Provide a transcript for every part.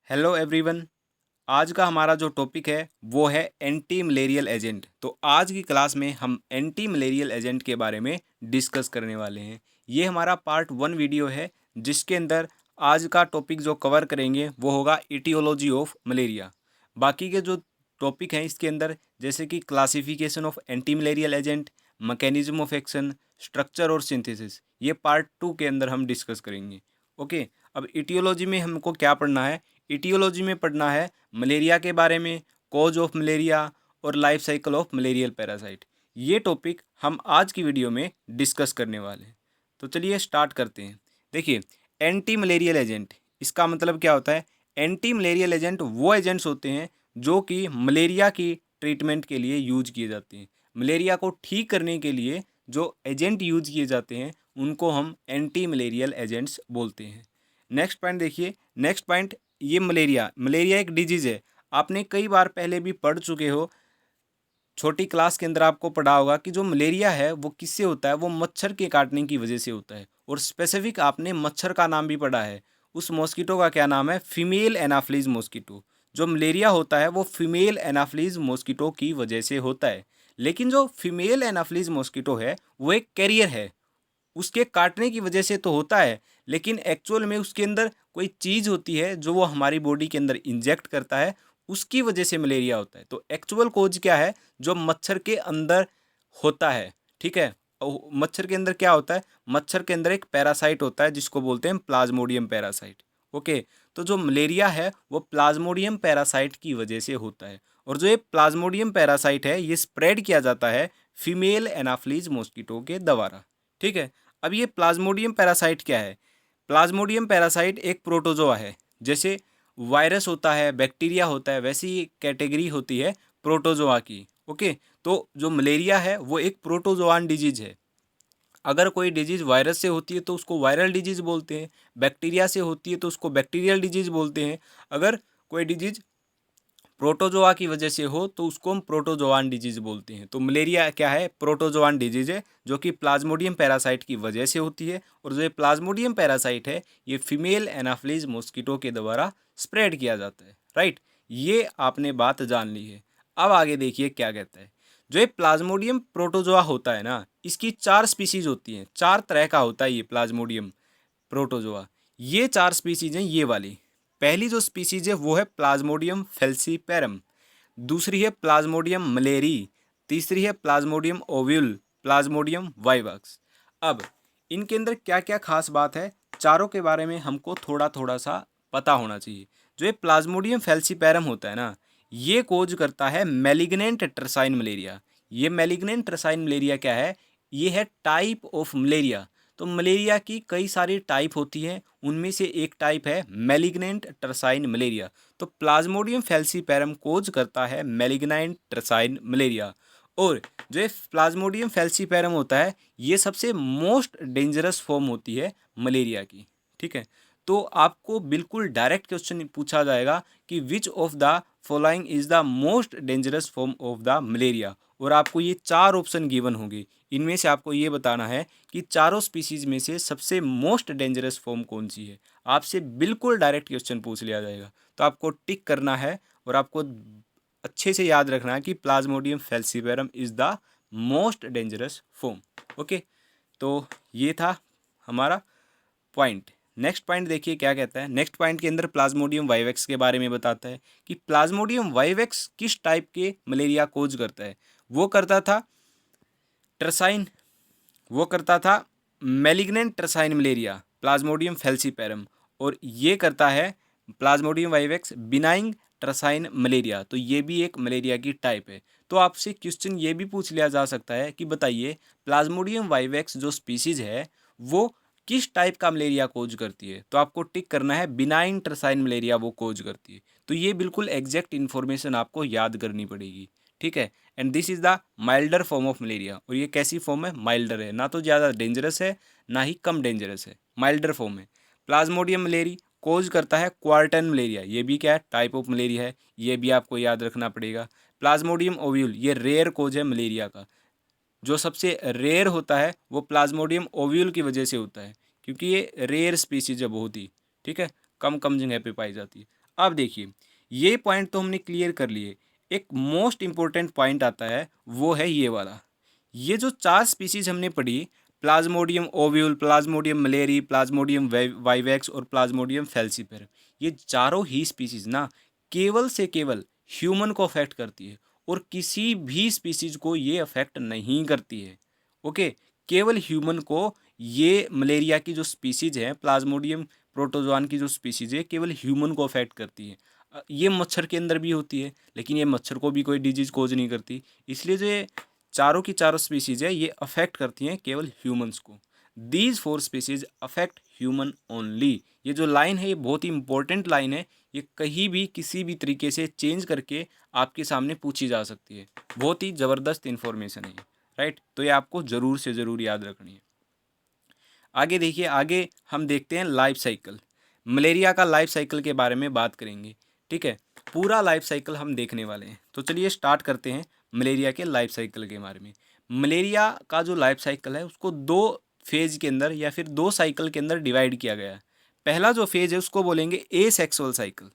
Hello everyone. आज का हमारा जो टॉपिक है वो है एंटी मलेरियल एजेंट। तो आज की क्लास में हम एंटी मलेरियल एजेंट के बारे में डिस्कस करने वाले हैं। ये हमारा पार्ट 1 वीडियो है जिसके अंदर आज का टॉपिक जो कवर करेंगे वो होगा इटियोलॉजी ऑफ मलेरिया। बाकी के जो टॉपिक हैं इसके अंदर जैसे कि classification of anti malarial agent, mechanism of action, structure और सिंथेसिस, ये पार्ट 2 के अंदर हम डिस्कस करेंगे। ओके, अब इटियोलॉजी में हमको क्या पढ़ना है? इटियोलॉजी में पढ़ना है मलेरिया के बारे में, कॉज ऑफ मलेरिया और life cycle of malarial parasite. ये टॉपिक हम आज की वीडियो में डिस्कस करने वाले हैं। तो चलिए स्टार्ट करते हैं। देखिए, एंटी मलेरियल एजेंट इसका मतलब क्या होता है? एंटी मलेरियल एजेंट वो एजेंट्स होते हैं जो कि मलेरिया की ट्रीटमेंट के लिए यूज किए जाते हैं। मलेरिया को ठीक करने के लिए जो एजेंट यूज किए जाते हैं उनको हम एंटी मलेरियल एजेंट्स बोलते हैं। नेक्स्ट पॉइंट देखिए। नेक्स्ट पॉइंट, ये मलेरिया एक डिजीज़ है। आपने कई बार पहले भी पढ़ चुके हो, छोटी क्लास के अंदर आपको पढ़ा होगा कि जो मलेरिया है वो किससे होता है? वो मच्छर के काटने की वजह से होता है। और स्पेसिफिक आपने मच्छर का नाम भी पढ़ा है। उस मॉस्किटो का क्या नाम है? Female Anopheles mosquito. जो मलेरिया होता है वो फीमेल एनाफ्लीज मॉस्किटो की वजह से होता है। लेकिन जो फीमेल एनाफ्लीज मॉस्किटो है वो एक कैरियर है, उसके काटने की वजह से तो होता है, लेकिन एक्चुअल में उसके अंदर कोई चीज़ होती है जो वो हमारी बॉडी के अंदर इंजेक्ट करता है, उसकी वजह से मलेरिया होता है। तो एक्चुअल कोज क्या है? जो मच्छर के अंदर होता है। ठीक है, मच्छर के अंदर क्या होता है? मच्छर के अंदर एक पैरासाइट होता है जिसको बोलते हैं प्लाज्मोडियम पैरासाइट। ओके, तो जो मलेरिया है वो प्लाज्मोडियम पैरासाइट की वजह से होता है। और जो ये प्लाज्मोडियम पैरासाइट है ये स्प्रेड किया जाता है फीमेल एनाफ्लीज मॉस्किटो के द्वारा। ठीक है, अब ये प्लाज्मोडियम पैरासाइट क्या है? प्लाज्मोडियम पैरासाइट एक प्रोटोजोआ है। जैसे वायरस होता है, बैक्टीरिया होता है, वैसी कैटेगरी होती है प्रोटोजोआ की। ओके, तो जो मलेरिया है वो एक प्रोटोजोआन डिजीज है। अगर कोई डिजीज़ वायरस से होती है तो उसको वायरल डिजीज़ बोलते हैं, बैक्टीरिया से होती है तो उसको बैक्टीरियल डिजीज़ बोलते हैं। अगर कोई डिजीज़ प्रोटोजोआ की वजह से हो तो उसको हम प्रोटोजोआन डिजीज बोलते हैं। तो मलेरिया क्या है? प्रोटोजोआन डिजीज है जो कि प्लाज्मोडियम पैरासाइट की वजह से होती है। और जो ये प्लाज्मोडियम पैरासाइट है ये फीमेल एनाफ्लीज मॉस्किटो के द्वारा स्प्रेड किया जाता है। राइट, ये आपने बात जान ली है। अब आगे देखिए क्या कहता है। जो ये प्लाज्मोडियम प्रोटोजोआ होता है ना, इसकी 4 स्पीसीज होती हैं। 4 तरह का होता है ये प्लाज्मोडियम प्रोटोजोआ। ये 4 स्पीसीज हैं ये वाली। पहली जो स्पीसीज है वो है प्लाज्मोडियम फेल्सीपेरम, दूसरी है प्लाज्मोडियम मलेरी, तीसरी है प्लाज्मोडियम ओव्यूल, प्लाज्मोडियम वाइवाक्स। अब इनके अंदर क्या क्या खास बात है, चारों के बारे में हमको थोड़ा थोड़ा सा पता होना चाहिए। जो ये प्लाज्मोडियम फेल्सीपेरम होता है ना, ये कोज करता है मैलिग्नेंट ट्रसाइन मलेरिया। ये मैलिग्नेंट ट्रसाइन मलेरिया क्या है? ये है टाइप ऑफ मलेरिया। तो मलेरिया की कई सारी टाइप होती हैं, उनमें से एक टाइप है मैलिग्नेंट ट्रसाइन मलेरिया। तो प्लाज्मोडियम फेल्सीपेरम कोज करता है मैलिग्नेंट ट्रसाइन मलेरिया। और जो ये प्लाज्मोडियम फेल्सीपेरम होता है ये सबसे मोस्ट डेंजरस फॉर्म होती है मलेरिया की। ठीक है, तो आपको बिल्कुल डायरेक्ट क्वेश्चन पूछा जाएगा कि which of the following is the most dangerous form of the malaria, और आपको ये 4 ऑप्शन गिवन होंगे। इनमें से आपको ये बताना है कि चारों स्पीसीज में से सबसे मोस्ट डेंजरस फॉर्म कौन सी है। आपसे बिल्कुल डायरेक्ट क्वेश्चन पूछ लिया जाएगा, तो आपको टिक करना है और आपको अच्छे से याद रखना है कि Plasmodium falciparum is the most dangerous form. Okay, तो ये था हमारा पॉइंट। नेक्स्ट पॉइंट देखिए क्या कहता है। नेक्स्ट पॉइंट के अंदर प्लाज्मोडियम वाइवेक्स के बारे में बताता है कि प्लाज्मोडियम वाइवेक्स किस टाइप के मलेरिया कोज करता है। वो करता था ट्रसाइन, वो करता था मैलिग्नेंट ट्रसाइन मलेरिया प्लाज्मोडियम फेल्सीपेरम, और ये करता है प्लाज्मोडियम वाइवेक्स बिनाइंग ट्रसाइन मलेरिया। तो ये भी एक मलेरिया की टाइप है। तो आपसे क्वेश्चन ये भी पूछ लिया जा सकता है कि बताइए प्लाज्मोडियम वाइवेक्स जो स्पीसीज है वो किस टाइप का मलेरिया कोज करती है। तो आपको टिक करना है बिनाइन ट्रसाइन मलेरिया वो कोज करती है। तो ये बिल्कुल एग्जैक्ट इन्फॉर्मेशन आपको याद करनी पड़ेगी। ठीक है, and this is the milder form of malaria. और ये कैसी फॉर्म है? माइल्डर है, ना तो ज़्यादा डेंजरस है ना ही कम डेंजरस है, माइल्डर फॉर्म है। प्लाज्मोडियम मलेरी कोज करता है क्वार्टन मलेरिया, ये भी क्या है? टाइप ऑफ मलेरिया है, ये भी आपको याद रखना पड़ेगा। प्लाज्मोडियम ओव्यूल ये रेयर कोज है मलेरिया का। जो सबसे रेयर होता है वो प्लाज्मोडियम ओव्यूल की वजह से होता है, क्योंकि ये रेयर स्पीसीज है बहुत ही। ठीक है, कम कम जगह पे पाई जाती है। अब देखिए, ये पॉइंट तो हमने क्लियर कर लिए। एक मोस्ट इम्पोर्टेंट पॉइंट आता है, वो है ये वाला। ये जो 4 स्पीसीज हमने पढ़ी, Plasmodium ovule, Plasmodium malariae, Plasmodium vivax और प्लाज्मोडियम फेल्सीपेर, ये चारों ही स्पीसीज ना केवल से केवल ह्यूमन को अफेक्ट करती है और किसी भी स्पीसीज को ये अफेक्ट नहीं करती है। ओके, केवल ह्यूमन को ये मलेरिया की जो स्पीसीज है, प्लाज्मोडियम प्रोटोजोआन की जो स्पीसीज है, केवल ह्यूमन को अफेक्ट करती है। ये मच्छर के अंदर भी होती है, लेकिन ये मच्छर को भी कोई डिजीज कोज नहीं करती। इसलिए जो ये चारों की चारों स्पीसीज है, ये अफेक्ट करती हैं केवल ह्यूमंस को। These 4 species affect human only. ये जो लाइन है, ये बहुत ही इंपॉर्टेंट लाइन है। ये कहीं भी किसी भी तरीके से चेंज करके आपके सामने पूछी जा सकती है। बहुत ही ज़बरदस्त इन्फॉर्मेशन है ये, राइट। तो ये आपको ज़रूर से ज़रूर याद रखनी है। आगे देखिए, आगे हम देखते हैं लाइफ साइकिल। मलेरिया का लाइफ साइकिल के बारे में बात करेंगे, ठीक है। पूरा लाइफ साइकिल हम देखने वाले हैं। तो चलिए स्टार्ट करते हैं मलेरिया के लाइफ साइकिल के बारे में। मलेरिया का जो लाइफ साइकिल है, उसको 2 फेज के अंदर या फिर 2 साइकिल के अंदर डिवाइड किया गया है। पहला जो फेज है उसको बोलेंगे एसेक्सुअल साइकिल,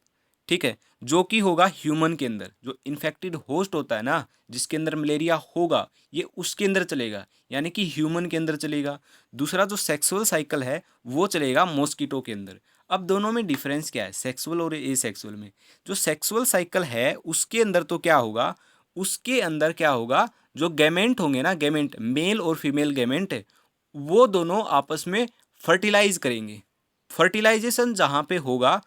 ठीक है, जो कि होगा ह्यूमन के अंदर। जो इन्फेक्टेड होस्ट होता है ना, जिसके अंदर मलेरिया होगा, ये उसके अंदर चलेगा, यानी कि ह्यूमन के अंदर चलेगा। दूसरा जो सेक्सुअल साइकिल है, वो चलेगा मॉस्किटो के अंदर। अब दोनों में डिफरेंस क्या है, सेक्सुअल और एसेक्सुअल में? जो सेक्सुअल साइकिल है उसके अंदर तो क्या होगा, उसके अंदर क्या होगा, जो गैमेंट होंगे ना, गैमेंट मेल और फीमेल गैमेंट, वो दोनों आपस में फर्टिलाइज करेंगे। फर्टिलाइजेशन जहाँ पे होगा,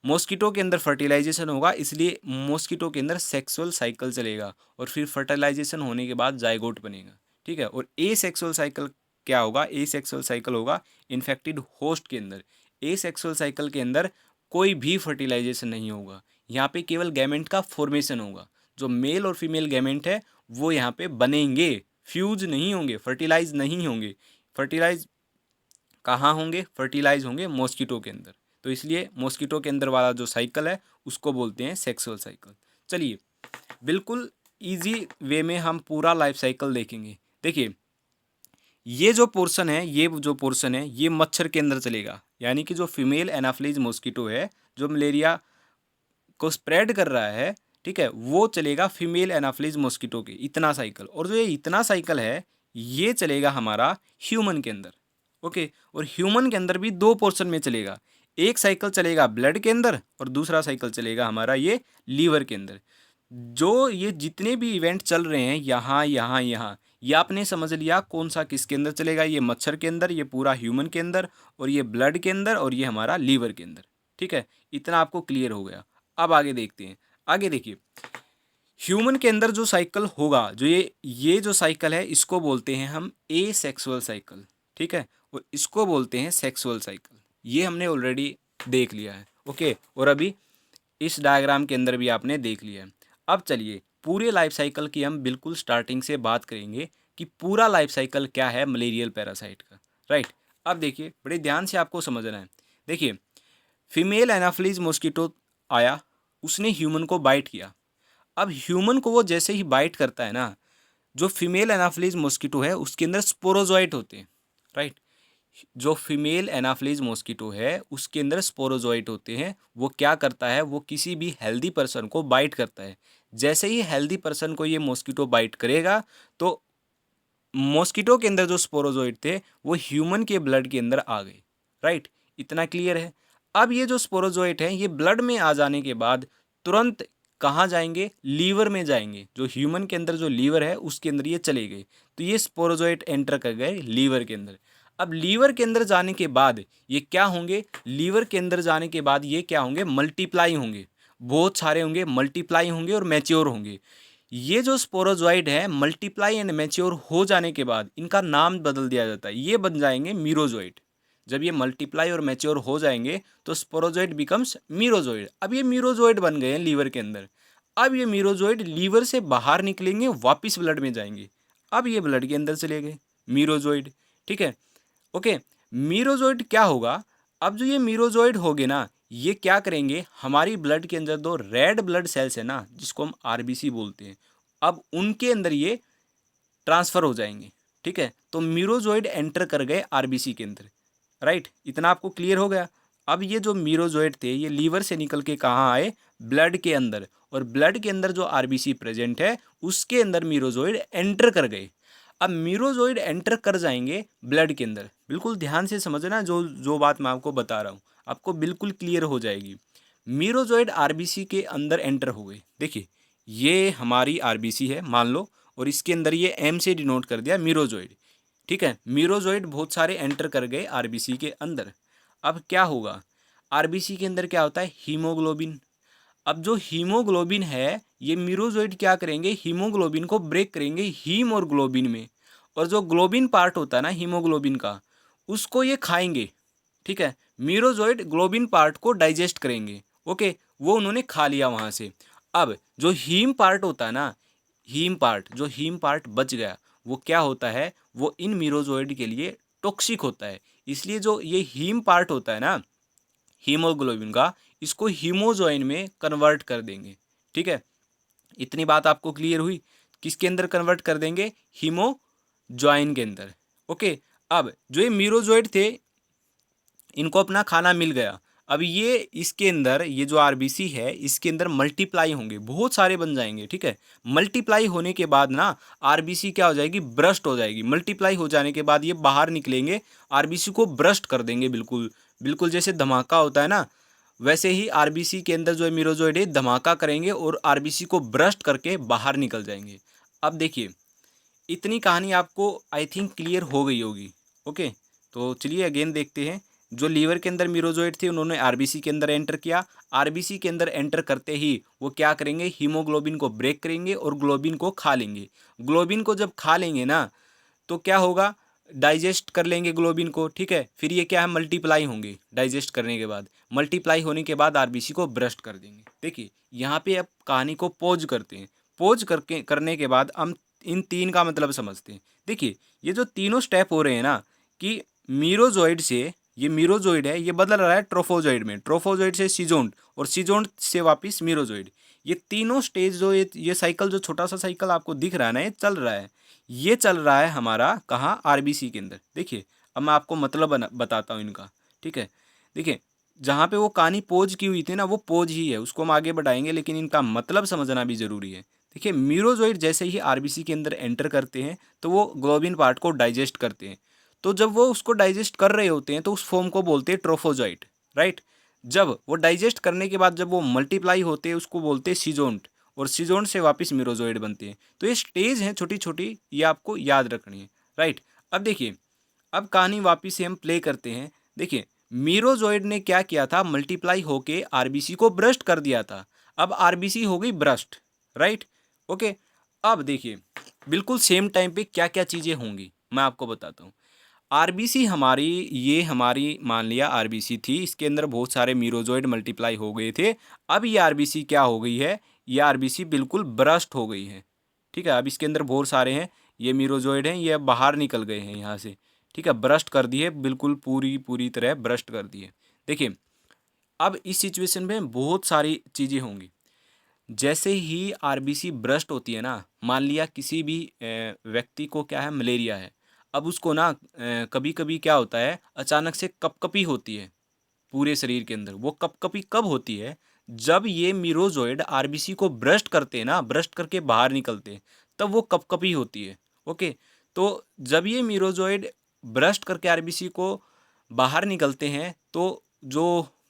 मॉस्किटो के अंदर फर्टिलाइजेशन होगा, इसलिए मॉस्किटो के अंदर सेक्सुअल साइकिल चलेगा और फिर फर्टिलाइजेशन होने के बाद जाइगोट बनेगा, ठीक है। और ए सेक्सुअल साइकिल क्या होगा, ए सेक्सुअल साइकिल होगा इन्फेक्टेड होस्ट के अंदर। ए सेक्सुअल साइकिल के अंदर कोई भी फर्टिलाइजेशन नहीं होगा, यहाँ पे केवल गैमेंट का फॉर्मेशन होगा। जो मेल और फीमेल गैमेंट है वो यहाँ पे बनेंगे, फ्यूज नहीं होंगे, फर्टिलाइज नहीं होंगे। फर्टिलाइज कहाँ होंगे, फर्टिलाइज होंगे मॉस्किटो के अंदर। तो इसलिए मॉस्किटो के अंदर वाला जो साइकिल है उसको बोलते हैं सेक्सुअल साइकिल। चलिए बिल्कुल इजी वे में हम पूरा लाइफ साइकिल देखेंगे। देखिए, ये जो पोर्शन है, ये मच्छर के अंदर चलेगा, यानी कि जो फीमेल एनाफ्लीज मॉस्किटो है, जो मलेरिया को स्प्रेड कर रहा है, ठीक है, वो चलेगा फीमेल एनाफ्लीज मॉस्किटो के, इतना साइकिल। और जो ये इतना साइकिल है, ये चलेगा हमारा ह्यूमन के अंदर, ओके। और ह्यूमन के अंदर भी 2 पोर्शन में चलेगा। एक साइकिल चलेगा ब्लड के अंदर और दूसरा साइकिल चलेगा हमारा ये लीवर के अंदर। जो ये जितने भी इवेंट चल रहे हैं यहाँ यहाँ यहाँ, ये आपने समझ लिया कौन सा किसके अंदर चलेगा। ये मच्छर के अंदर, ये पूरा ह्यूमन के अंदर, और ये ब्लड के अंदर, और ये हमारा लीवर के अंदर, ठीक है। इतना आपको क्लियर हो गया। अब आगे देखते हैं। आगे देखिए, ह्यूमन के अंदर जो साइकिल होगा, जो ये जो साइकिल है, इसको बोलते हैं हम ए सेक्सुअल साइकिल, ठीक है। और इसको बोलते हैं सेक्सुअल साइकिल। ये हमने ऑलरेडी देख लिया है, ओके। और अभी इस डायग्राम के अंदर भी आपने देख लिया है। अब चलिए पूरे लाइफ साइकिल की हम बिल्कुल स्टार्टिंग से बात करेंगे कि पूरा लाइफ साइकिल क्या है मलेरियल पैरासाइट का, राइट। अब देखिए, बड़े ध्यान से आपको समझना है। देखिए, फीमेल एनाफ्लीज मॉस्किटो आया, उसने ह्यूमन को बाइट किया। अब ह्यूमन को वो जैसे ही बाइट करता है ना, जो फीमेल एनाफ्लीज मॉस्किटो है उसके अंदर स्पोरोजोइट होते हैं, राइट। जो फीमेल एनाफ्लीज मॉस्किटो है उसके अंदर स्पोरोजोइट होते हैं। वो क्या करता है, वो किसी भी हेल्दी पर्सन को बाइट करता है। जैसे ही हेल्दी पर्सन को ये मॉस्किटो बाइट करेगा, तो मॉस्किटो के अंदर जो स्पोरोजोइट थे वो ह्यूमन के ब्लड के अंदर आ गए, राइट। इतना क्लियर है। अब ये जो स्पोरोजोइट हैं, ये ब्लड में आ जाने के बाद तुरंत कहाँ जाएंगे, लीवर में जाएंगे। जो ह्यूमन के अंदर जो लीवर है उसके अंदर ये चले गए, तो ये स्पोरोजोइट एंटर कर गए लीवर के अंदर। अब लीवर के अंदर जाने के बाद ये क्या होंगे, लीवर के अंदर जाने के बाद ये क्या होंगे, मल्टीप्लाई होंगे, बहुत सारे होंगे, मल्टीप्लाई होंगे और मैच्योर होंगे। ये जो स्पोरोजोइड है, मल्टीप्लाई एंड मैच्योर हो जाने के बाद इनका नाम बदल दिया जाता है, ये बन जाएंगे मीरोजोइड। जब ये मल्टीप्लाई और मैच्योर हो जाएंगे तो स्पोरोजोइड बिकम्स मीरोजोइड। अब ये मीरोजोइड बन गए हैं लीवर के अंदर। अब ये मीरोजोइड लीवर से बाहर निकलेंगे, वापस ब्लड में जाएंगे। अब ये ब्लड के अंदर चले गए मीरोजोइड, ठीक है, ओके। मीरोजोइड क्या होगा, अब जो ये मीरोजोइड होगे ना, ये क्या करेंगे, हमारी ब्लड के अंदर 2 रेड ब्लड सेल्स है ना, जिसको हम आरबीसी बोलते हैं, अब उनके अंदर ये ट्रांसफ़र हो जाएंगे, ठीक है। तो मीरोजोइड एंटर कर गए आरबीसी के अंदर, राइट। इतना आपको क्लियर हो गया। अब ये जो मीरोजोइड थे ये लीवर से निकल के कहाँ आए, ब्लड के अंदर, और ब्लड के अंदर जो आरबीसी प्रेजेंट है उसके अंदर मीरोजोइड एंटर कर गए। अब मीरोजोइड एंटर कर जाएंगे ब्लड के अंदर, बिल्कुल ध्यान से समझना, जो जो बात मैं आपको बता रहा हूँ आपको बिल्कुल क्लियर हो जाएगी। मीरोजोइड आरबीसी के अंदर एंटर हो गए। देखिए ये हमारी आरबीसी है मान लो, और इसके अंदर ये एम से डिनोट कर दिया मीरोजोइड। ठीक है, मीरोजोइड बहुत सारे एंटर कर गए आरबीसी के अंदर। अब क्या होगा, आरबीसी के अंदर क्या होता है, हीमोग्लोबिन। अब जो हीमोग्लोबिन है ये मीरोजोइड क्या करेंगे, हीमोग्लोबिन को ब्रेक करेंगे हीम और ग्लोबिन में, और जो ग्लोबिन पार्ट होता है ना हीमोग्लोबिन का, उसको ये खाएंगे। ठीक है, मीरोजोइड ग्लोबिन पार्ट को डाइजेस्ट करेंगे। ओके, वो उन्होंने खा लिया वहाँ से। अब जो हीम पार्ट होता है ना, जो हीम पार्ट बच गया, वो क्या होता है, वो इन मीरोजोइड के लिए टॉक्सिक होता है। इसलिए जो ये हीम पार्ट होता है ना हीमोग्लोबिन का, इसको हीमोजोइन में कन्वर्ट कर देंगे। ठीक है, इतनी बात आपको क्लियर हुई। किसके अंदर कन्वर्ट कर देंगे, हीमोजोइन के अंदर। ओके, अब जो ये मीरोजोइड थे इनको अपना खाना मिल गया। अब ये इसके अंदर ये जो आरबीसी है इसके अंदर मल्टीप्लाई होंगे, बहुत सारे बन जाएंगे। ठीक है, मल्टीप्लाई होने के बाद ना आरबीसी क्या हो जाएगी, ब्रस्ट हो जाएगी। मल्टीप्लाई हो जाने के बाद ये बाहर निकलेंगे, आरबीसी को ब्रस्ट कर देंगे। बिल्कुल बिल्कुल जैसे धमाका होता है ना, वैसे ही आरबीसी के अंदर जो है मीरोजोइड है धमाका करेंगे और आरबीसी को ब्रस्ट करके बाहर निकल जाएंगे। अब देखिए इतनी कहानी आपको आई थिंक क्लियर हो गई होगी। ओके, तो चलिए अगेन देखते हैं। जो लीवर के अंदर मीरोजोइड थे उन्होंने आरबीसी के अंदर एंटर किया। आरबीसी के अंदर एंटर करते ही वो क्या करेंगे, हीमोग्लोबिन को ब्रेक करेंगे और ग्लोबिन को खा लेंगे। ग्लोबिन को जब खा लेंगे ना तो क्या होगा, डाइजेस्ट कर लेंगे ग्लोबिन को। ठीक है, फिर ये क्या है, मल्टीप्लाई होंगे। डाइजेस्ट करने के बाद, मल्टीप्लाई होने के बाद आरबीसी को ब्रस्ट कर देंगे। देखिए यहाँ पे अब कहानी को पॉज करते हैं। पॉज करके करने के बाद हम इन तीन का मतलब समझते हैं। देखिए ये जो तीनों स्टेप हो रहे हैं ना, कि मीरोजोइड से, ये मीरोजोइड है ये बदल रहा है ट्रोफोजोइड में, ट्रोफोजोइड से सीजोंड, और सीजोंड से वापस मीरोजोइड। ये तीनों स्टेज जो ये साइकिल, जो छोटा सा साइकिल आपको दिख रहा है ना, ये चल रहा है। ये चल रहा है हमारा कहाँ, आरबीसी के अंदर। देखिए अब मैं आपको मतलब बताता हूँ इनका। ठीक है, देखिए जहाँ पे वो कहानी पोज की हुई थी ना, वो पोज ही है, उसको हम आगे बढ़ाएंगे, लेकिन इनका मतलब समझना भी ज़रूरी है। देखिए मीरोजोइड जैसे ही आरबीसी के अंदर एंटर करते हैं तो वो ग्लोबिन पार्ट को डाइजेस्ट करते हैं। तो जब वो उसको डाइजेस्ट कर रहे होते हैं तो उस फॉर्म को बोलते हैं ट्रोफोजोइट, राइट। जब वो डाइजेस्ट करने के बाद जब वो मल्टीप्लाई होते हैं उसको बोलते हैं सीजोंट, और सीजोंट से वापस मीरोजोइड बनते हैं। तो ये स्टेज हैं छोटी छोटी, ये आपको याद रखनी है, राइट। अब देखिए, अब कहानी वापस से हम प्ले करते हैं। देखिए मीरोजोइड ने क्या किया था, मल्टीप्लाई होके आरबीसी को ब्रस्ट कर दिया था। अब आरबीसी हो गई ब्रस्ट, राइट। ओके, अब देखिए बिल्कुल सेम टाइम पे क्या क्या चीज़ें होंगी मैं आपको बताता हूँ। आरबीसी हमारी, ये हमारी मान लिया आरबीसी थी, इसके अंदर बहुत सारे मीरोजोइड मल्टीप्लाई हो गए थे। अब ये आरबीसी क्या हो गई है, ये आरबीसी बिल्कुल ब्रस्ट हो गई है। ठीक है, अब इसके अंदर बहुत सारे हैं, ये मीरोजोइड हैं, ये अब बाहर निकल गए हैं यहाँ से। ठीक है, ब्रस्ट कर दिए, बिल्कुल पूरी पूरी तरह ब्रस्ट कर दिए। देखिए अब इस सिचुएशन में बहुत सारी चीज़ें होंगी। जैसे ही आरबीसी ब्रस्ट होती है ना, मान लिया किसी भी व्यक्ति को क्या है, मलेरिया है। अब उसको ना कभी कभी क्या होता है, अचानक से कपकपी होती है पूरे शरीर के अंदर। वो कपकपी कब होती है, जब ये मीरोजोइड आरबीसी को ब्रस्ट करते हैं ना, ब्रस्ट करके बाहर निकलते हैं, तब वो कपकपी होती है। ओके, तो जब ये मीरोजोइड ब्रस्ट करके आरबीसी को बाहर निकलते हैं तो जो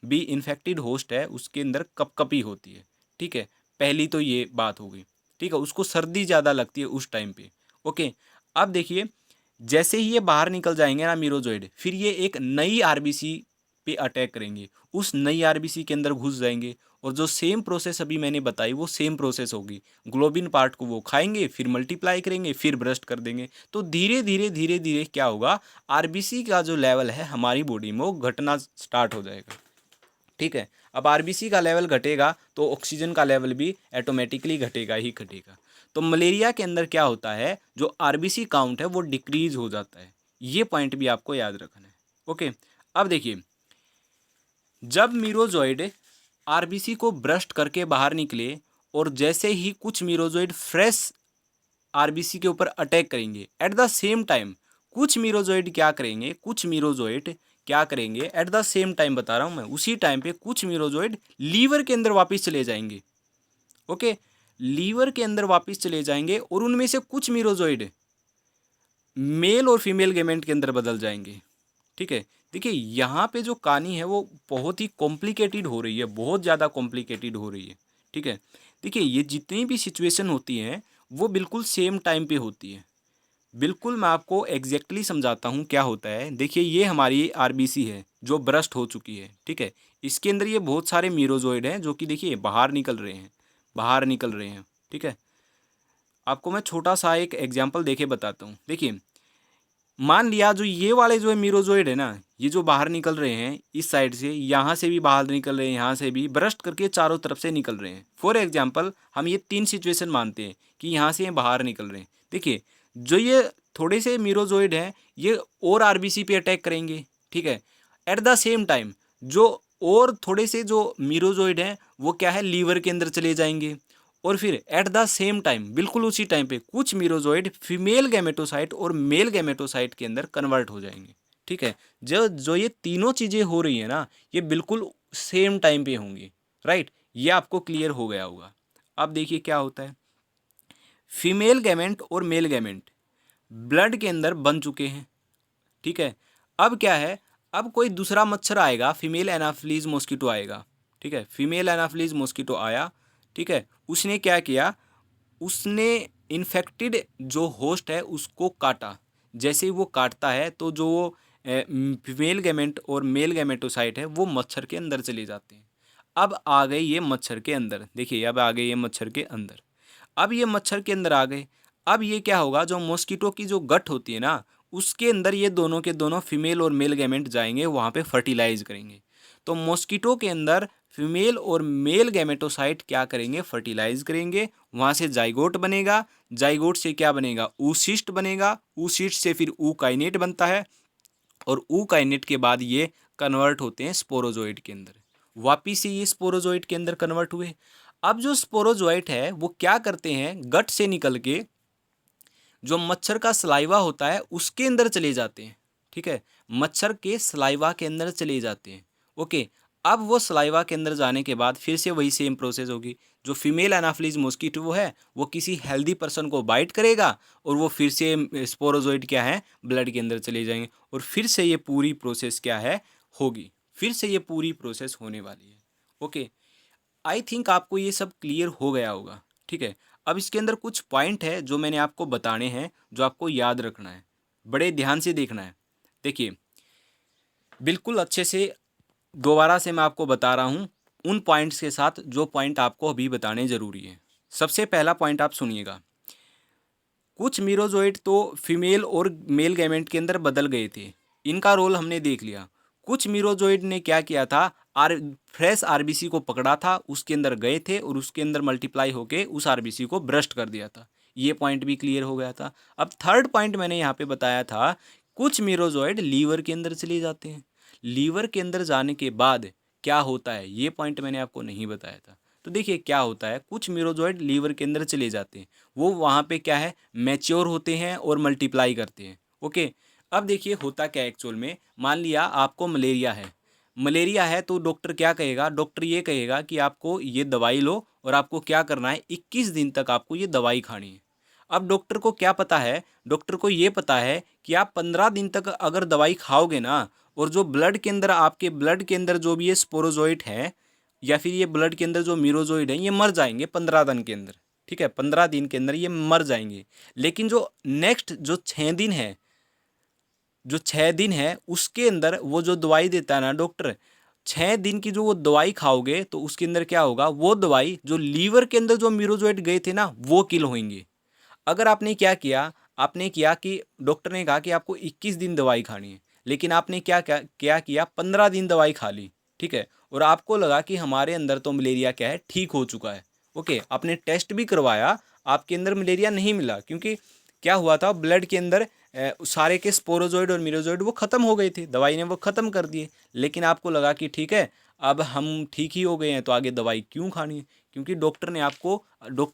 भी इन्फेक्टेड होस्ट है उसके अंदर कपकपी होती है। ठीक है, पहली तो ये बात हो गई। ठीक है, उसको सर्दी ज़्यादा लगती है उस टाइम पे। ओके, अब देखिए जैसे ही ये बाहर निकल जाएंगे ना मीरोजोइड, फिर ये एक नई आरबीसी पे अटैक करेंगे, उस नई आरबीसी के अंदर घुस जाएंगे, और जो सेम प्रोसेस अभी मैंने बताई वो सेम प्रोसेस होगी। ग्लोबिन पार्ट को वो खाएंगे, फिर मल्टीप्लाई करेंगे, फिर ब्रस्ट कर देंगे। तो धीरे धीरे धीरे धीरे क्या होगा, आरबीसी का जो लेवल है हमारी बॉडी में वो घटना स्टार्ट हो जाएगा। ठीक है, अब आरबीसी का लेवल घटेगा तो ऑक्सीजन का लेवल भी ऑटोमेटिकली घटेगा ही घटेगा। तो मलेरिया के अंदर क्या होता है, जो आरबीसी काउंट है वो डिक्रीज हो जाता है। ये पॉइंट भी आपको याद रखना है। ओके, अब देखिए जब मीरोजोइड आरबीसी को ब्रस्ट करके बाहर निकले, और जैसे ही कुछ मीरोजोइड फ्रेश आरबीसी के ऊपर अटैक करेंगे, एट द सेम टाइम कुछ मीरोजोइड क्या करेंगे, कुछ मीरोजोइड क्या करेंगे, एट द सेम टाइम बता रहा हूँ मैं, उसी टाइम पे कुछ मीरोजोइड लीवर के अंदर वापस चले जाएंगे। ओके, लीवर के अंदर वापस चले जाएंगे और उनमें से कुछ मीरोजोइड मेल और फीमेल गेमेंट के अंदर बदल जाएंगे। ठीक है, देखिए यहाँ पे जो कहानी है वो बहुत ही कॉम्प्लिकेटेड हो रही है, बहुत ज़्यादा कॉम्प्लिकेटेड हो रही है। ठीक है, देखिए ये जितनी भी सिचुएशन होती हैं वो बिल्कुल सेम टाइम पे होती है। बिल्कुल मैं आपको एग्जैक्टली समझाता हूँ क्या होता है। देखिए ये हमारी आरबीसी है जो ब्रस्ट हो चुकी है। ठीक है, इसके अंदर ये बहुत सारे मीरोजोइड हैं जो कि देखिए बाहर निकल रहे हैं, बाहर निकल रहे हैं। ठीक है, आपको मैं छोटा सा एक एग्जाम्पल देके बताता हूँ। देखिए मान लिया जो ये वाले जो है मीरोजोइड है ना, ये जो बाहर निकल रहे हैं इस साइड से, यहाँ से भी बाहर निकल रहे हैं, यहाँ से भी ब्रस्ट करके चारों तरफ से निकल रहे हैं। फॉर एग्जांपल हम ये 3 सिचुएशन मानते हैं कि यहाँ से ये बाहर निकल रहे हैं। देखिए जो ये थोड़े से मीरोजोइड हैं ये और आरबीसी पे अटैक करेंगे। ठीक है, एट द सेम टाइम जो और थोड़े से जो मीरोजोइड हैं वो क्या है, लीवर के अंदर चले जाएंगे। और फिर एट द सेम टाइम बिल्कुल उसी टाइम पे कुछ मीरोजोइड फीमेल गैमेटोसाइट और मेल गैमेटोसाइट के अंदर कन्वर्ट हो जाएंगे। ठीक है, जो जो ये तीनों चीज़ें हो रही हैं ना ये बिल्कुल सेम टाइम पे होंगी। राइट, ये आपको क्लियर हो गया होगा। अब देखिए क्या होता है, फीमेल गैमेट और मेल गैमेट ब्लड के अंदर बन चुके हैं। ठीक है, अब क्या है, अब कोई दूसरा मच्छर आएगा, फीमेल एनाफिलीज मॉस्किटो आएगा। ठीक है, फीमेल एनाफिलीज मॉस्किटो आया। ठीक है, उसने क्या किया, उसने इन्फेक्टेड जो होस्ट है उसको काटा। जैसे ही वो काटता है तो जो फीमेल गैमेट और मेल गैमेटोसाइट है वो मच्छर के अंदर चले जाते हैं। अब आ गए ये मच्छर के अंदर, देखिए अब आ गए ये मच्छर के अंदर। अब ये मच्छर के अंदर आ गए, अब ये क्या होगा, जो मॉस्किटो की जो गट होती है ना उसके अंदर ये दोनों के दोनों फीमेल और मेल गैमेट जाएंगे, वहाँ पे फर्टिलाइज करेंगे। तो मॉस्किटो के अंदर फीमेल और मेल गैमेटोसाइट क्या करेंगे, फर्टिलाइज करेंगे, वहाँ से जाइगोट बनेगा, जाइगोट से क्या बनेगा, ऊसिस्ट बनेगा, ऊसिस्ट से फिर ऊकाइनेट बनता है और ऊकाइनेट के बाद ये कन्वर्ट होते हैं स्पोरोजोइड के अंदर। वापिस से ये स्पोरोजोइड के अंदर कन्वर्ट हुए। अब जो स्पोरोजोइट है वो क्या करते हैं, गट से निकल के जो मच्छर का सलाइवा होता है उसके अंदर चले जाते हैं। ठीक है, मच्छर के सलाइवा के अंदर चले जाते हैं। ओके, अब वो सलाइवा के अंदर जाने के बाद फिर से वही सेम प्रोसेस होगी। जो फीमेल एनाफिलीज मॉस्किटो है वो किसी हेल्दी पर्सन को बाइट करेगा और वो फिर से स्पोरोजोइड क्या है, ब्लड के अंदर चले जाएंगे और फिर से ये पूरी प्रोसेस क्या है, होगी। फिर से ये पूरी प्रोसेस होने वाली है। ओके, आई थिंक आपको ये सब क्लियर हो गया होगा। ठीक है, अब इसके अंदर कुछ पॉइंट है जो मैंने आपको बताने हैं, जो आपको याद रखना है, बड़े ध्यान से देखना है। देखिए बिल्कुल अच्छे से दोबारा से मैं आपको बता रहा हूँ उन पॉइंट्स के साथ जो पॉइंट आपको अभी बताने ज़रूरी है। सबसे पहला पॉइंट आप सुनिएगा, कुछ मीरोजोइड तो फीमेल और मेल गैमेट के अंदर बदल गए थे, इनका रोल हमने देख लिया। कुछ मीरोजोइड ने क्या किया था, फ्रेश आरबीसी को पकड़ा था, उसके अंदर गए थे और उसके अंदर मल्टीप्लाई होके उस आरबीसी को ब्रस्ट कर दिया था। ये पॉइंट भी क्लियर हो गया था। अब थर्ड पॉइंट मैंने यहाँ पे बताया था, कुछ मीरोजोइड लीवर के अंदर चले जाते हैं। लीवर के अंदर जाने के बाद क्या होता है, ये पॉइंट मैंने आपको नहीं बताया था। तो देखिए क्या होता है, कुछ मीरोजोइड लीवर के अंदर चले जाते हैं, वो वहाँ पे क्या है, मैच्योर होते हैं और मल्टीप्लाई करते हैं। ओके, अब देखिए होता क्या है एक्चुअल में, मान लिया आपको मलेरिया है, मलेरिया है तो डॉक्टर क्या कहेगा, डॉक्टर ये कहेगा कि आपको ये दवाई लो और आपको क्या करना है, 21 दिन तक आपको ये दवाई खानी है। अब डॉक्टर को क्या पता है, डॉक्टर को ये पता है कि आप 15 दिन तक अगर दवाई खाओगे ना, और जो ब्लड के अंदर, आपके ब्लड के अंदर जो भी ये स्पोरोजोइट है या फिर ये ब्लड के अंदर जो मीरोजोइड है ये मर जाएंगे 15 दिन के अंदर। ठीक है, 15 दिन के अंदर ये मर जाएंगे। लेकिन जो नेक्स्ट जो 6 दिन है, जो 6 दिन है उसके अंदर वो जो दवाई देता है ना डॉक्टर, 6 दिन की जो वो दवाई खाओगे तो उसके अंदर क्या होगा, वो दवाई जो लीवर के अंदर जो मीरोजोइड गए थे ना वो किल होंगे। अगर आपने क्या किया, आपने किया कि डॉक्टर ने कहा कि आपको 21 दिन दवाई खानी है, लेकिन आपने क्या किया, 15 दिन दवाई खा ली। ठीक है, और आपको लगा कि हमारे अंदर तो मलेरिया क्या है, ठीक हो चुका है। ओके, आपने टेस्ट भी करवाया, आपके अंदर मलेरिया नहीं मिला, क्योंकि क्या हुआ था, ब्लड के अंदर सारे के स्पोरोजोइड और मीरोजोइड वो ख़त्म हो गए थे, दवाई ने वो ख़त्म कर दिए। लेकिन आपको लगा कि ठीक है अब हम ठीक ही हो गए हैं तो आगे दवाई क्यों खानी है? क्योंकि डॉक्टर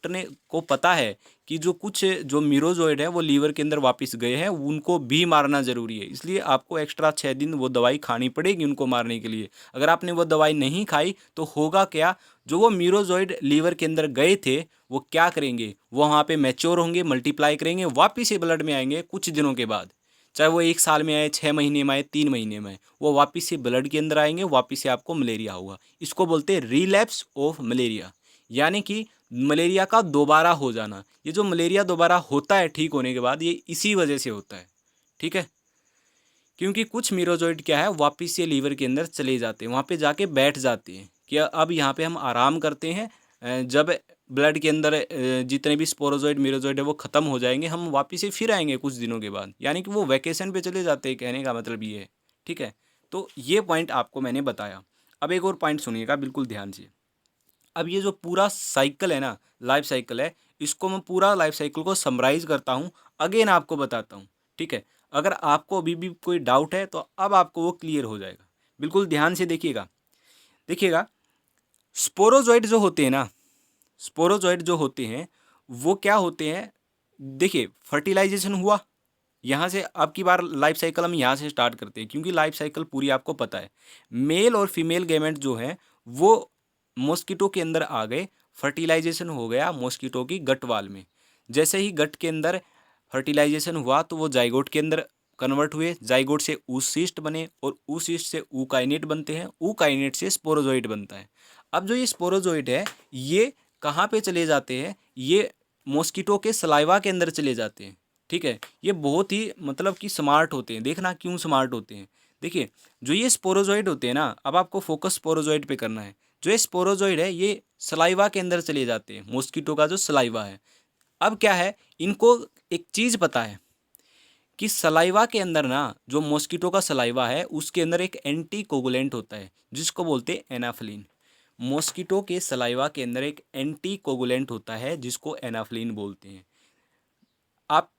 ने को पता है कि जो कुछ जो मीरोजॉइड है वो लीवर के अंदर वापस गए हैं, उनको भी मारना ज़रूरी है, इसलिए आपको एक्स्ट्रा 6 दिन वो दवाई खानी पड़ेगी उनको मारने के लिए। अगर आपने वो दवाई नहीं खाई तो होगा क्या, जो वो मीरोजॉइड लीवर के अंदर गए थे वो क्या करेंगे, वो वहाँ पे मैच्योर होंगे, मल्टीप्लाई करेंगे, वापिस से ब्लड में आएंगे कुछ दिनों के बाद, चाहे वो 1 साल में आए, 6 महीने में आए, 3 महीने में आए, वो वापिस से ब्लड के अंदर आएंगे, वापिस से आपको मलेरिया होगा। इसको बोलते हैं रिलैप्स ऑफ मलेरिया, यानी कि मलेरिया का दोबारा हो जाना। ये जो मलेरिया दोबारा होता है ठीक होने के बाद, ये इसी वजह से होता है, ठीक है, क्योंकि कुछ मीरोजॉइड क्या है वापिस से लीवर के अंदर चले जाते हैं, वहाँ पे जाके बैठ जाते हैं कि अब यहाँ पे हम आराम करते हैं। जब ब्लड के अंदर जितने भी स्पोरोजॉइड मीरोजॉइड है वो ख़त्म हो जाएंगे, हम वापिस से फिर आएंगे कुछ दिनों के बाद, यानी कि वो वैकेशन पे चले जाते हैं, कहने का मतलब ये है, ठीक है। तो ये पॉइंट आपको मैंने बताया। अब एक और पॉइंट सुनिएगा बिल्कुल ध्यान से। अब ये जो पूरा साइकिल है ना, लाइफ साइकिल है, इसको मैं पूरा लाइफ साइकिल को समराइज़ करता हूँ, अगेन आपको बताता हूँ, ठीक है। अगर आपको अभी भी कोई डाउट है तो अब आपको वो क्लियर हो जाएगा, बिल्कुल ध्यान से देखिएगा। देखिएगा, स्पोरोजॉइड जो होते हैं ना, स्पोरोजॉइड जो होते हैं वो क्या होते हैं, देखिए फर्टिलाइजेशन हुआ यहाँ से, अब की बार लाइफ साइकिल हम यहाँ से स्टार्ट करते हैं क्योंकि लाइफ साइकिल पूरी आपको पता है। मेल और फीमेल गैमेट जो हैं वो मॉस्किटो के अंदर आ गए, फर्टिलाइजेशन हो गया मॉस्किटो की गट वाल में। जैसे ही गट के अंदर फर्टिलाइजेशन हुआ तो वो जाइगोट के अंदर कन्वर्ट हुए, जाइगोट से oocyst बने और oocyst से ookinete बनते हैं, ookinete से स्पोरोजॉइड बनता है। अब जो ये स्पोरोजॉइड है ये कहाँ पे चले जाते हैं, ये मॉस्किटो के सलाइवा के अंदर चले जाते हैं, ठीक है। ये बहुत ही मतलब कि स्मार्ट होते हैं, देखना क्यों स्मार्ट होते हैं। देखिए, जो ये स्पोरोजॉइड होते हैं ना, अब आपको फोकस स्पोरोजॉइड पे करना है। जो ये स्पोरोजॉइड है ये सलाइवा के अंदर चले जाते हैं, मॉस्किटो का जो सलाइवा है। अब क्या है, इनको एक चीज़ पता है कि सलाइवा के अंदर ना, जो मॉस्किटो का सलाइवा है उसके अंदर एक एंटी कोगुलेंट होता है जिसको बोलते हैं एनाफ्लिन। मॉस्किटो के सलाइवा के अंदर एक एंटी कोगुलेंट होता है जिसको एनाफ्लिन बोलते हैं। आप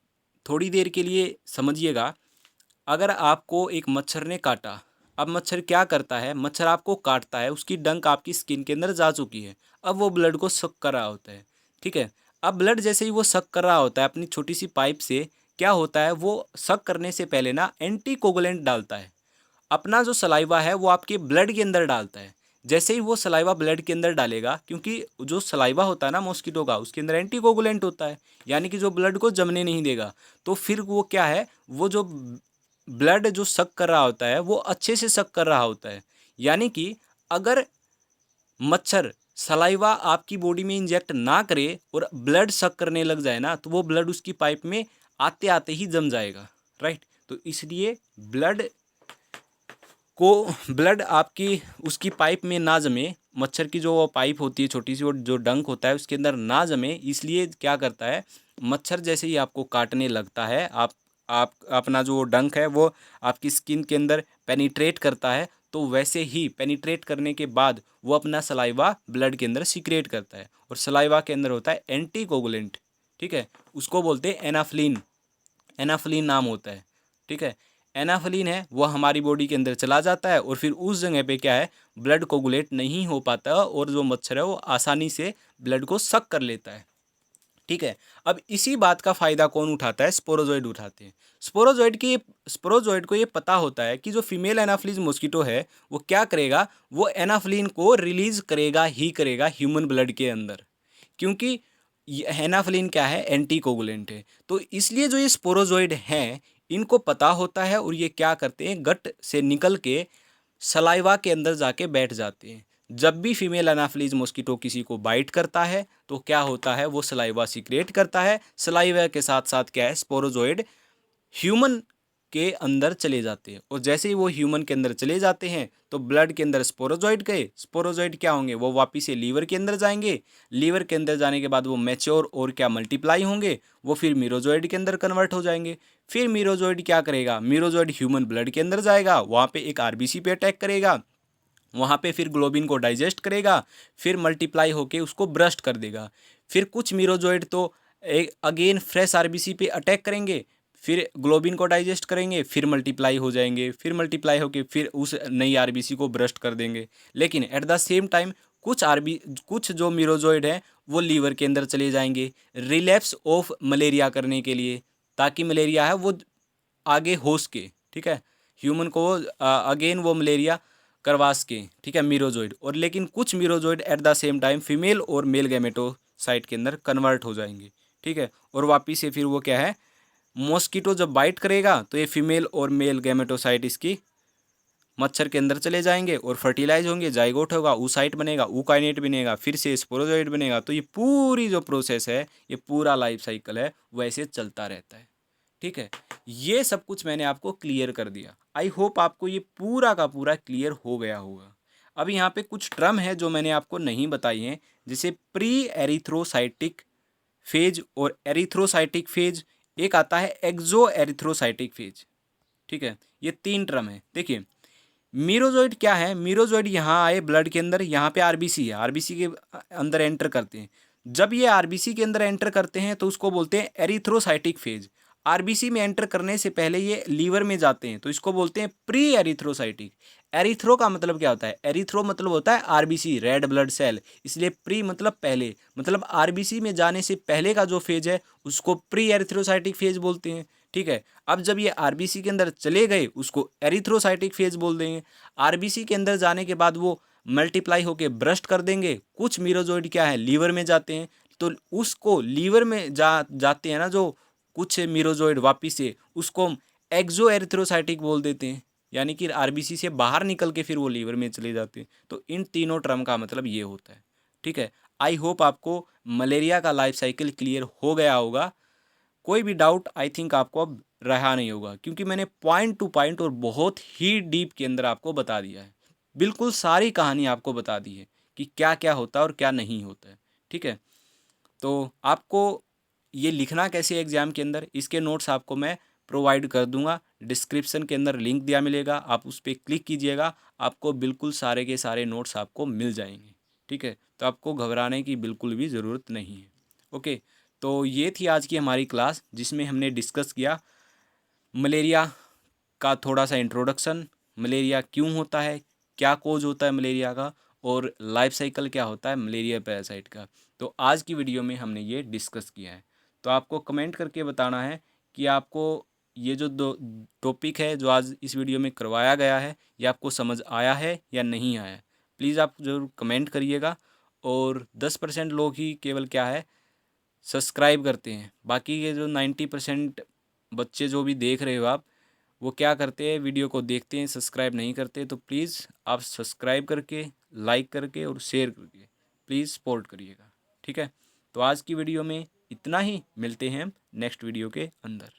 थोड़ी देर के लिए समझिएगा, अगर आपको एक मच्छर ने काटा, अब मच्छर क्या करता है, मच्छर आपको काटता है, उसकी डंक आपकी स्किन के अंदर जा चुकी है, अब वो ब्लड को सक कर रहा होता है, ठीक है। अब ब्लड जैसे ही वो सक कर रहा होता है अपनी छोटी सी पाइप से, क्या होता है, वो सक करने से पहले ना एंटी कोगुलेंट डालता है, अपना जो सलाइवा है वो आपके ब्लड के अंदर डालता है। जैसे ही वो सलाइवा ब्लड के अंदर डालेगा, क्योंकि जो सलाइवा होता है ना मॉस्किटो का, उसके अंदर एंटी कोगुलेंट होता है, यानी कि जो ब्लड को जमने नहीं देगा, तो फिर वो क्या है, वो जो ब्लड जो सक कर रहा होता है वो अच्छे से सक कर रहा होता है। यानी कि अगर मच्छर सलाइवा आपकी बॉडी में इंजेक्ट ना करे और ब्लड सक करने लग जाए ना, तो वो ब्लड उसकी पाइप में आते आते ही जम जाएगा, राइट। तो इसलिए ब्लड आपकी उसकी पाइप में ना जमे, मच्छर की जो पाइप होती है छोटी सी, वो जो डंक होता है उसके अंदर ना जमे, इसलिए क्या करता है, मच्छर जैसे ही आपको काटने लगता है, आप अपना जो डंक है वो आपकी स्किन के अंदर पेनिट्रेट करता है, तो वैसे ही पेनिट्रेट करने के बाद वो अपना सलाइवा ब्लड के अंदर सीक्रेट करता है, और सलाइवा के अंदर होता है एंटी कोगुलेंट, ठीक है, उसको बोलते हैं एनाफ्लिन। एनाफ्लिन नाम होता है, ठीक है। एनाफ्लिन है वो हमारी बॉडी के अंदर चला जाता है और फिर उस जगह पे क्या है, ब्लड कोगुलेट नहीं हो पाता और जो मच्छर है वो आसानी से ब्लड को सक कर लेता है, ठीक है। अब इसी बात का फ़ायदा कौन उठाता है, स्पोरोजॉइड उठाते हैं। स्पोरोजॉइड को ये पता होता है कि जो फीमेल एनाफ्लिज मॉस्किटो है वो क्या करेगा, वो एनाफ्लिन को रिलीज करेगा ही करेगा ह्यूमन ब्लड के अंदर, क्योंकि एनाफ्लिन क्या है, एंटी कोगुलेंट है। तो इसलिए जो ये स्पोरोजॉइड हैं इनको पता होता है और ये क्या करते हैं, गट से निकल के सलाइवा के अंदर जाके बैठ जाते हैं। जब भी फीमेल एनाफ्लीज मॉस्किटो किसी को बाइट करता है तो क्या होता है, वो सलाइवा सीक्रेट करता है, सलाइवा के साथ साथ क्या है, स्पोरोजॉइड ह्यूमन के अंदर चले जाते हैं, और जैसे ही वो ह्यूमन के अंदर चले जाते हैं तो ब्लड के अंदर स्पोरोजॉइड गए, स्पोरोजॉइड क्या होंगे, वो वापिस से लीवर के अंदर जाएंगे, लीवर के अंदर जाने के बाद वो मैच्योर और क्या मल्टीप्लाई होंगे, वो फिर मीरोजॉइड के अंदर कन्वर्ट हो जाएंगे। फिर मीरोजॉइड क्या करेगा, मीरोजॉइड ह्यूमन ब्लड के अंदर जाएगा, वहाँ पे एक आरबीसी पे अटैक करेगा, वहाँ पे फिर ग्लोबिन को डाइजेस्ट करेगा, फिर मल्टीप्लाई होके उसको ब्रस्ट कर देगा। फिर कुछ मीरोजॉइड तो एक अगेन फ्रेश आरबीसी पे अटैक करेंगे, फिर ग्लोबिन को डाइजेस्ट करेंगे, फिर मल्टीप्लाई हो जाएंगे, फिर मल्टीप्लाई होके फिर उस नई आरबीसी को ब्रस्ट कर देंगे। लेकिन एट द सेम टाइम कुछ जो मीरोजोइड है वो लीवर के अंदर चले जाएंगे रिलैप्स ऑफ मलेरिया करने के लिए, ताकि मलेरिया है वो आगे हो सके, ठीक है, ह्यूमन को अगेन वो मलेरिया करवा सके, ठीक है, मीरोजोइड। और लेकिन कुछ merozoite at the same time female और मेल गैमेटोसाइट के अंदर कन्वर्ट हो जाएंगे, ठीक है, और वापिस से फिर वो क्या है, मॉस्किटो जब बाइट करेगा तो ये फीमेल और मेल गैमेटोसाइट इसकी मच्छर के अंदर चले जाएंगे और फर्टिलाइज होंगे, जाइगोट होगा, ऊसाइट बनेगा, ऊकाइनेट बनेगा, फिर से स्पोरोजोइट बनेगा। तो ये पूरी जो प्रोसेस है, ये पूरा लाइफ साइकिल है, वैसे चलता रहता है, ठीक है। ये सब कुछ मैंने आपको क्लियर कर दिया। आई होप आपको ये पूरा का पूरा क्लियर हो गया होगा। अब यहाँ पे कुछ टर्म है जो मैंने आपको नहीं बताई हैं, जैसे प्री एरिथ्रोसाइटिक फेज और एरिथ्रोसाइटिक फेज, एक आता है एक्सो एरिथ्रोसाइटिक फेज, ठीक है। ये 3 टर्म है। देखिए मीरोजोइड क्या है, मीरोजोइड यहाँ आए ब्लड के अंदर, यहाँ पे आरबीसी है, आरबीसी के अंदर एंटर करते हैं। जब ये आरबीसी के अंदर एंटर करते हैं तो उसको बोलते हैं एरिथ्रोसाइटिक फेज। आरबीसी में एंटर करने से पहले ये लीवर में जाते हैं तो इसको बोलते हैं प्री एरिथ्रोसाइटिक। एरिथ्रो का मतलब क्या होता है, एरिथ्रो मतलब होता है आरबीसी, रेड ब्लड सेल, इसलिए प्री मतलब पहले, मतलब आरबीसी में जाने से पहले का जो फेज है उसको प्री एरिथ्रोसाइटिक फेज बोलते हैं, ठीक है। अब जब ये आरबीसी के अंदर चले गए उसको एरिथ्रोसाइटिक फेज बोल देंगे। आरबीसी के अंदर जाने के बाद वो मल्टीप्लाई होके ब्रस्ट कर देंगे। कुछ मीरोजोइड क्या है लीवर में जाते हैं, तो उसको लीवर में जाते हैं ना जो कुछ मीरोजोइड वापिस से, उसको हम एक्सो एरिथ्रोसाइटिक बोल देते हैं, यानी कि आरबीसी से बाहर निकल के फिर वो लीवर में चले जाते हैं। तो इन तीनों टर्म का मतलब ये होता है, ठीक है। आई होप आपको मलेरिया का लाइफ साइकिल क्लियर हो गया होगा। कोई भी डाउट आई थिंक आपको अब रहा नहीं होगा, क्योंकि मैंने पॉइंट टू पॉइंट और बहुत ही डीप के अंदर आपको बता दिया है, बिल्कुल सारी कहानी आपको बता दी है कि क्या क्या होता है और क्या नहीं होता है, ठीक है। तो आपको ये लिखना कैसे एग्ज़ाम के अंदर, इसके नोट्स आपको मैं प्रोवाइड कर दूंगा, डिस्क्रिप्शन के अंदर लिंक दिया मिलेगा, आप उस पर क्लिक कीजिएगा, आपको बिल्कुल सारे के सारे नोट्स आपको मिल जाएंगे, ठीक है। तो आपको घबराने की बिल्कुल भी ज़रूरत नहीं है। ओके, तो ये थी आज की हमारी क्लास जिसमें हमने डिस्कस किया मलेरिया का थोड़ा सा इंट्रोडक्शन, मलेरिया क्यों होता है, क्या कोज होता है मलेरिया का, और लाइफ साइकिल क्या होता है मलेरिया पैरासाइट का। तो आज की वीडियो में हमने ये डिस्कस किया है। तो आपको कमेंट करके बताना है कि आपको ये जो दो टॉपिक है जो आज इस वीडियो में करवाया गया है ये आपको समझ आया है या नहीं आया। प्लीज़ आप ज़रूर कमेंट करिएगा। और 10% लोग ही केवल क्या है सब्सक्राइब करते हैं, बाकी के जो 90% बच्चे जो भी देख रहे हो आप, वो क्या करते हैं वीडियो को देखते हैं सब्सक्राइब नहीं करते। तो प्लीज़ आप सब्सक्राइब करके, लाइक करके और शेयर करके प्लीज़ सपोर्ट करिएगा, ठीक है। तो आज की वीडियो में इतना ही, मिलते हैं हम नेक्स्ट वीडियो के अंदर।